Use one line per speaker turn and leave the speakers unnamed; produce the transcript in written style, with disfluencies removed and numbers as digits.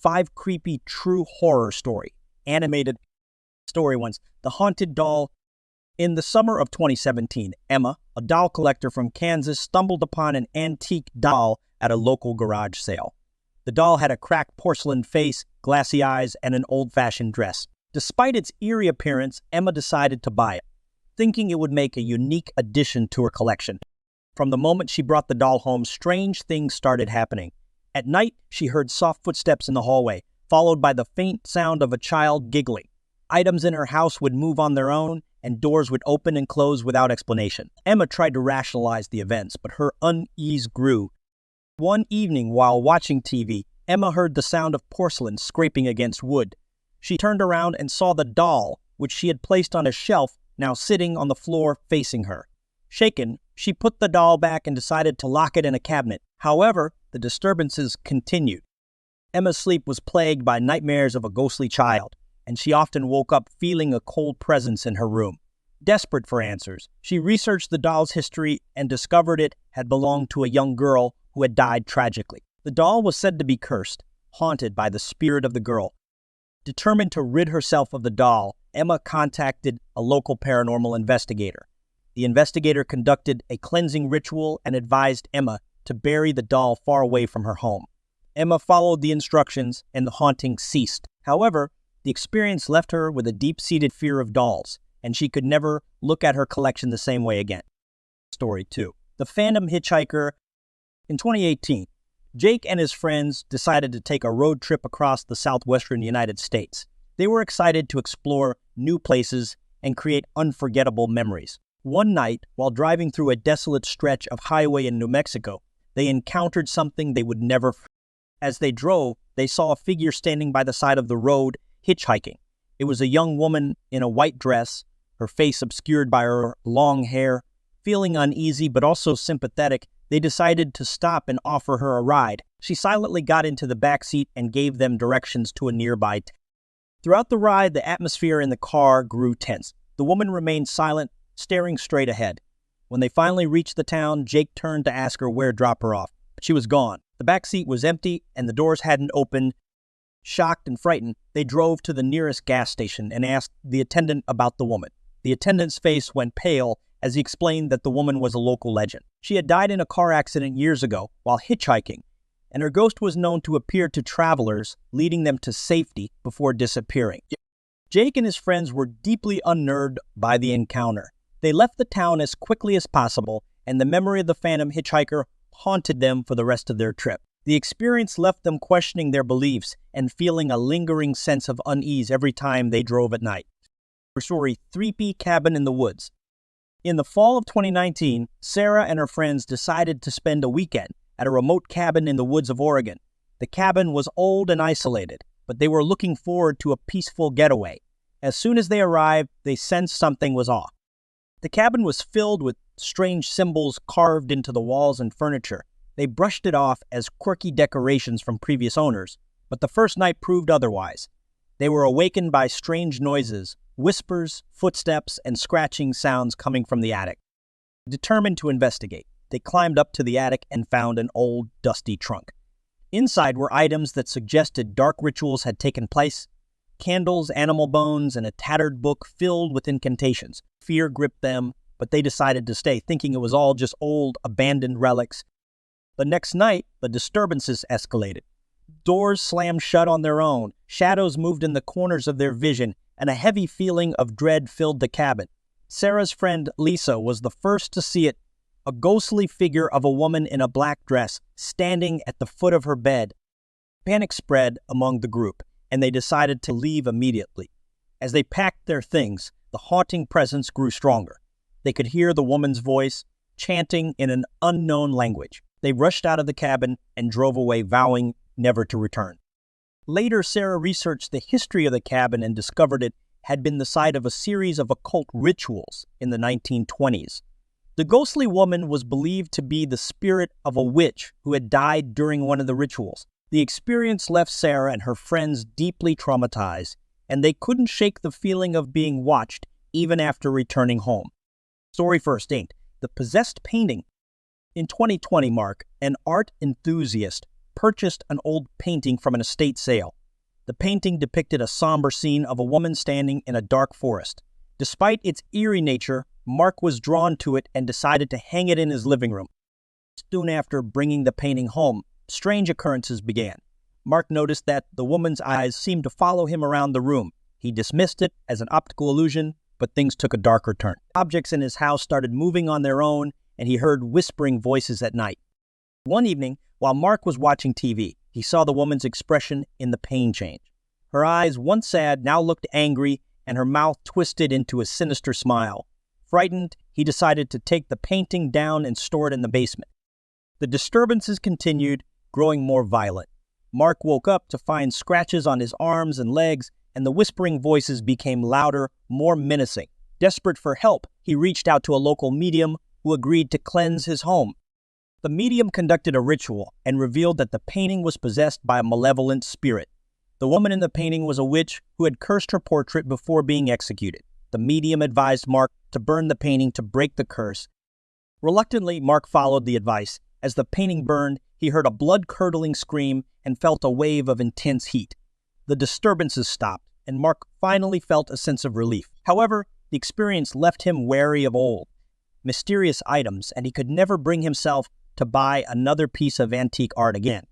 5 creepy true horror story, animated story ones. The Haunted Doll. In the summer of 2017, Emma, a doll collector from Kansas, stumbled upon an antique doll at a local garage sale. The doll had a cracked porcelain face, glassy eyes, and an old-fashioned dress. Despite its eerie appearance, Emma decided to buy it, thinking it would make a unique addition to her collection. From the moment she brought the doll home, strange things started happening. At night, she heard soft footsteps in the hallway, followed by the faint sound of a child giggling. Items in her house would move on their own, and doors would open and close without explanation. Emma tried to rationalize the events, but her unease grew. One evening, while watching TV, Emma heard the sound of porcelain scraping against wood. She turned around and saw the doll, which she had placed on a shelf, now sitting on the floor facing her. Shaken, she put the doll back and decided to lock it in a cabinet. However, the disturbances continued. Emma's sleep was plagued by nightmares of a ghostly child, and she often woke up feeling a cold presence in her room. Desperate for answers, she researched the doll's history and discovered it had belonged to a young girl who had died tragically. The doll was said to be cursed, haunted by the spirit of the girl. Determined to rid herself of the doll, Emma contacted a local paranormal investigator. The investigator conducted a cleansing ritual and advised Emma to bury the doll far away from her home. Emma followed the instructions and the haunting ceased. However, the experience left her with a deep-seated fear of dolls, and she could never look at her collection the same way again. Story 2. The Phantom Hitchhiker. In 2018, Jake and his friends decided to take a road trip across the southwestern United States. They were excited to explore new places and create unforgettable memories. One night, while driving through a desolate stretch of highway in New Mexico, they encountered something they would never forget. As they drove, they saw a figure standing by the side of the road, hitchhiking. It was a young woman in a white dress, her face obscured by her long hair. Feeling uneasy but also sympathetic, they decided to stop and offer her a ride. She silently got into the back seat and gave them directions to a nearby town. Throughout the ride, the atmosphere in the car grew tense. The woman remained silent, staring straight ahead. When they finally reached the town, Jake turned to ask her where to drop her off, but she was gone. The back seat was empty and the doors hadn't opened. Shocked and frightened, they drove to the nearest gas station and asked the attendant about the woman. The attendant's face went pale as he explained that the woman was a local legend. She had died in a car accident years ago while hitchhiking, and her ghost was known to appear to travelers, leading them to safety before disappearing. Jake and his friends were deeply unnerved by the encounter. They left the town as quickly as possible, and the memory of the phantom hitchhiker haunted them for the rest of their trip. The experience left them questioning their beliefs and feeling a lingering sense of unease every time they drove at night. Story 3P Cabin in the Woods. In the fall of 2019, Sarah and her friends decided to spend a weekend at a remote cabin in the woods of Oregon. The cabin was old and isolated, but they were looking forward to a peaceful getaway. As soon as they arrived, they sensed something was off. The cabin was filled with strange symbols carved into the walls and furniture. They brushed it off as quirky decorations from previous owners, but the first night proved otherwise. They were awakened by strange noises, whispers, footsteps, and scratching sounds coming from the attic. Determined to investigate, they climbed up to the attic and found an old, dusty trunk. Inside were items that suggested dark rituals had taken place: candles, animal bones, and a tattered book filled with incantations. Fear gripped them, but they decided to stay, thinking it was all just old, abandoned relics. The next night, the disturbances escalated. Doors slammed shut on their own, shadows moved in the corners of their vision, and a heavy feeling of dread filled the cabin. Sarah's friend Lisa was the first to see it, a ghostly figure of a woman in a black dress standing at the foot of her bed. Panic spread among the group, and they decided to leave immediately. As they packed their things, the haunting presence grew stronger. They could hear the woman's voice, chanting in an unknown language. They rushed out of the cabin and drove away, vowing never to return. Later, Sarah researched the history of the cabin and discovered it had been the site of a series of occult rituals in the 1920s. The ghostly woman was believed to be the spirit of a witch who had died during one of the rituals. The experience left Sarah and her friends deeply traumatized, and they couldn't shake the feeling of being watched even after returning home. Story first, The Possessed Painting. In 2020, Mark, an art enthusiast, purchased an old painting from an estate sale. The painting depicted a somber scene of a woman standing in a dark forest. Despite its eerie nature, Mark was drawn to it and decided to hang it in his living room. Soon after bringing the painting home, strange occurrences began. Mark noticed that the woman's eyes seemed to follow him around the room. He dismissed it as an optical illusion, but things took a darker turn. Objects in his house started moving on their own, and he heard whispering voices at night. One evening, while Mark was watching TV, he saw the woman's expression in the pain change. Her eyes, once sad, now looked angry, and her mouth twisted into a sinister smile. Frightened, he decided to take the painting down and store it in the basement. The disturbances continued, growing more violent. Mark woke up to find scratches on his arms and legs, and the whispering voices became louder, more menacing. Desperate for help, he reached out to a local medium who agreed to cleanse his home. The medium conducted a ritual and revealed that the painting was possessed by a malevolent spirit. The woman in the painting was a witch who had cursed her portrait before being executed. The medium advised Mark to burn the painting to break the curse. Reluctantly, Mark followed the advice. As the painting burned, he heard a blood-curdling scream and felt a wave of intense heat. The disturbances stopped, and Mark finally felt a sense of relief. However, the experience left him wary of old, mysterious items, and he could never bring himself to buy another piece of antique art again.